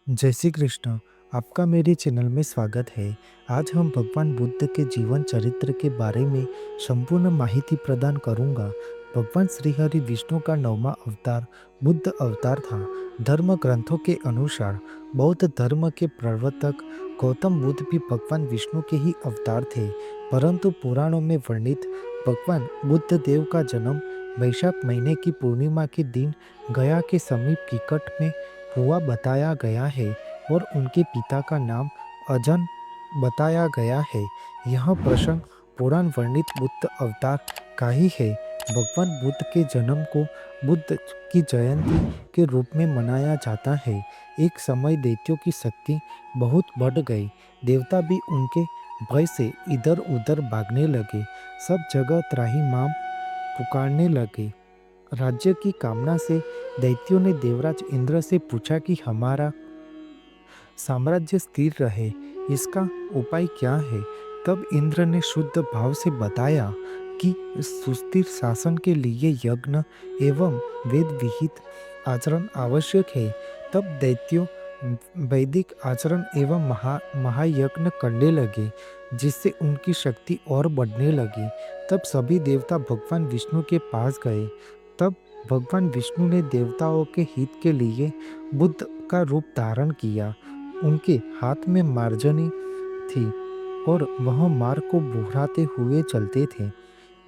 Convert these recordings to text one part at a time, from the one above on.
जय श्री कृष्ण। आपका मेरे चैनल में स्वागत है। आज हम भगवान बुद्ध के जीवन चरित्र के बारे में संपूर्ण माहिती प्रदान करूंगा। भगवान श्री हरि विष्णु का 9वां अवतार बुद्ध अवतार था। धर्म ग्रंथों के अनुसार बौद्ध धर्म के प्रवर्तक गौतम बुद्ध भी भगवान विष्णु के ही अवतार थे, परंतु पुराणों में वर्णित भगवान बुद्ध देव का जन्म वैशाख महीने की पूर्णिमा के दिन गया के समीप किकट में हुआ बताया गया है और उनके पिता का नाम अजन बताया गया है। यह प्रसंग पुराण वर्णित बुद्ध अवतार का ही है। भगवान बुद्ध के जन्म को बुद्ध की जयंती के रूप में मनाया जाता है। एक समय दैत्यों की शक्ति बहुत बढ़ गई। देवता भी उनके भय से इधर उधर भागने लगे। सब जगह त्राहिमाम पुकारने लगे। राज्य की कामना से दैत्यों ने देवराज इंद्र से पूछा कि हमारा साम्राज्य स्थिर रहे, इसका उपाय क्या है। तब इंद्र ने शुद्ध भाव से बताया कि सुस्थिर शासन के लिए यज्ञ एवं वेद विहित आचरण आवश्यक है। तब दैत्यों वैदिक आचरण एवं महायज्ञ करने लगे, जिससे उनकी शक्ति और बढ़ने लगी। तब सभी देवता भगवान विष्णु के पास गए। तब भगवान विष्णु ने देवताओं के हित के लिए बुद्ध का रूप धारण किया। उनके हाथ में मार्जनी थी और वह मार्ग को बुहराते हुए चलते थे।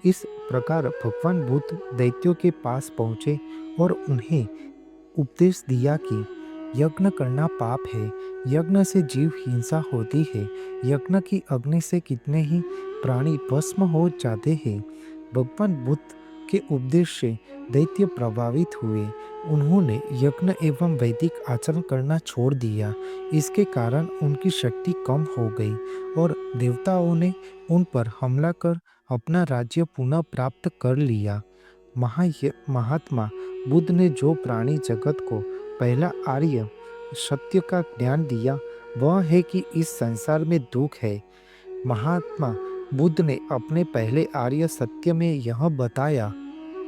इस प्रकार भगवान बुद्ध दैत्यों के पास पहुँचे और उन्हें उपदेश दिया कि यज्ञ करना पाप है। यज्ञ से जीव हिंसा होती है। यज्ञ की अग्नि से कितने ही प्राणी भस्म हो जाते हैं। भगवान बुद्ध के उपदेश से दैत्य प्रभावित हुए। उन्होंने यज्ञ एवं वैदिक आचरण करना छोड़ दिया। इसके कारण उनकी शक्ति कम हो गई और देवताओं ने उन पर हमला कर अपना राज्य पुनः प्राप्त कर लिया। महात्मा बुद्ध ने जो प्राणी जगत को पहला आर्य सत्य का ज्ञान दिया, वह है कि इस संसार में दुख है। महात्मा बुद्ध ने अपने पहले आर्य सत्य में यह बताया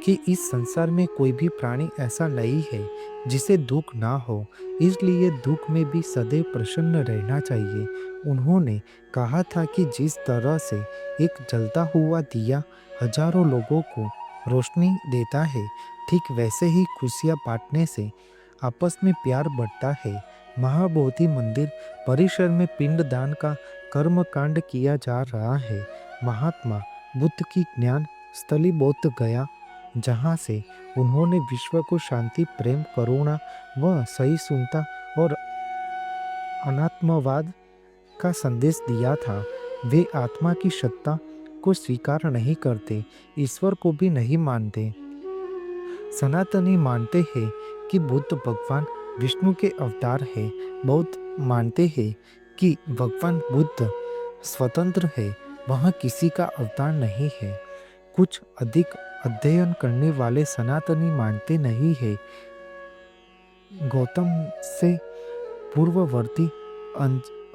कि इस संसार में कोई भी प्राणी ऐसा नहीं है जिसे दुख ना हो, इसलिए दुख में भी सदैव प्रसन्न रहना चाहिए। उन्होंने कहा था कि जिस तरह से एक जलता हुआ दिया हजारों लोगों को रोशनी देता है, ठीक वैसे ही खुशियाँ बांटने से आपस में प्यार बढ़ता है। महाबोधि मंदिर परिसर में पिंडदान का कर्मकांड किया जा रहा है। महात्मा बुद्ध की ज्ञान स्थली बोध गया, जहाँ से उन्होंने विश्व को शांति, प्रेम, करुणा व सहिष्णुता और अनात्मवाद का संदेश दिया था। वे आत्मा की सत्ता को स्वीकार नहीं करते, ईश्वर को भी नहीं मानते। सनातनी मानते हैं कि बुद्ध भगवान विष्णु के अवतार है। बौद्ध मानते हैं कि भगवान बुद्ध स्वतंत्र है, वह किसी का अवतार नहीं है। कुछ अधिक अध्ययन करने वाले सनातनी मानते नहीं है गौतम से पूर्ववर्ती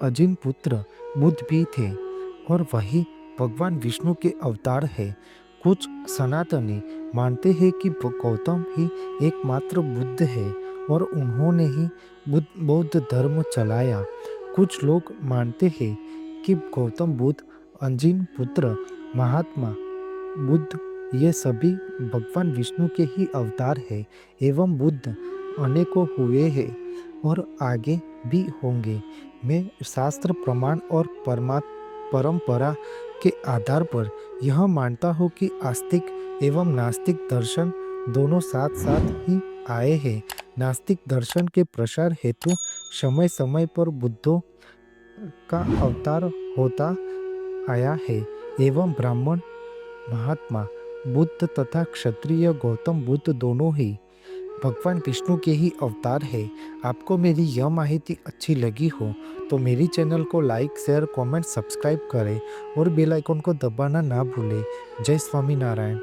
अजिन पुत्र बुद्ध भी थे और वही भगवान विष्णु के अवतार है। कुछ सनातनी मानते हैं कि गौतम ही एकमात्र बुद्ध है और उन्होंने ही बौद्ध धर्म चलाया। कुछ लोग मानते हैं कि गौतम बुद्ध, अंजिन पुत्र, महात्मा बुद्ध ये सभी भगवान विष्णु के ही अवतार है एवं बुद्ध अनेकों हुए हैं और आगे भी होंगे। मैं शास्त्र प्रमाण और परंपरा के आधार पर यह मानता हूँ कि आस्तिक एवं नास्तिक दर्शन दोनों साथ साथ ही आए हैं। नास्तिक दर्शन के प्रसार हेतु समय समय पर बुद्धों का अवतार होता आया है एवं ब्राह्मण महात्मा बुद्ध तथा क्षत्रिय गौतम बुद्ध दोनों ही भगवान विष्णु के ही अवतार है। आपको मेरी यह माहिती अच्छी लगी हो तो मेरी चैनल को लाइक, शेयर, कमेंट, सब्सक्राइब करें और बेल आइकन को दबाना ना भूलें। जय स्वामीनारायण।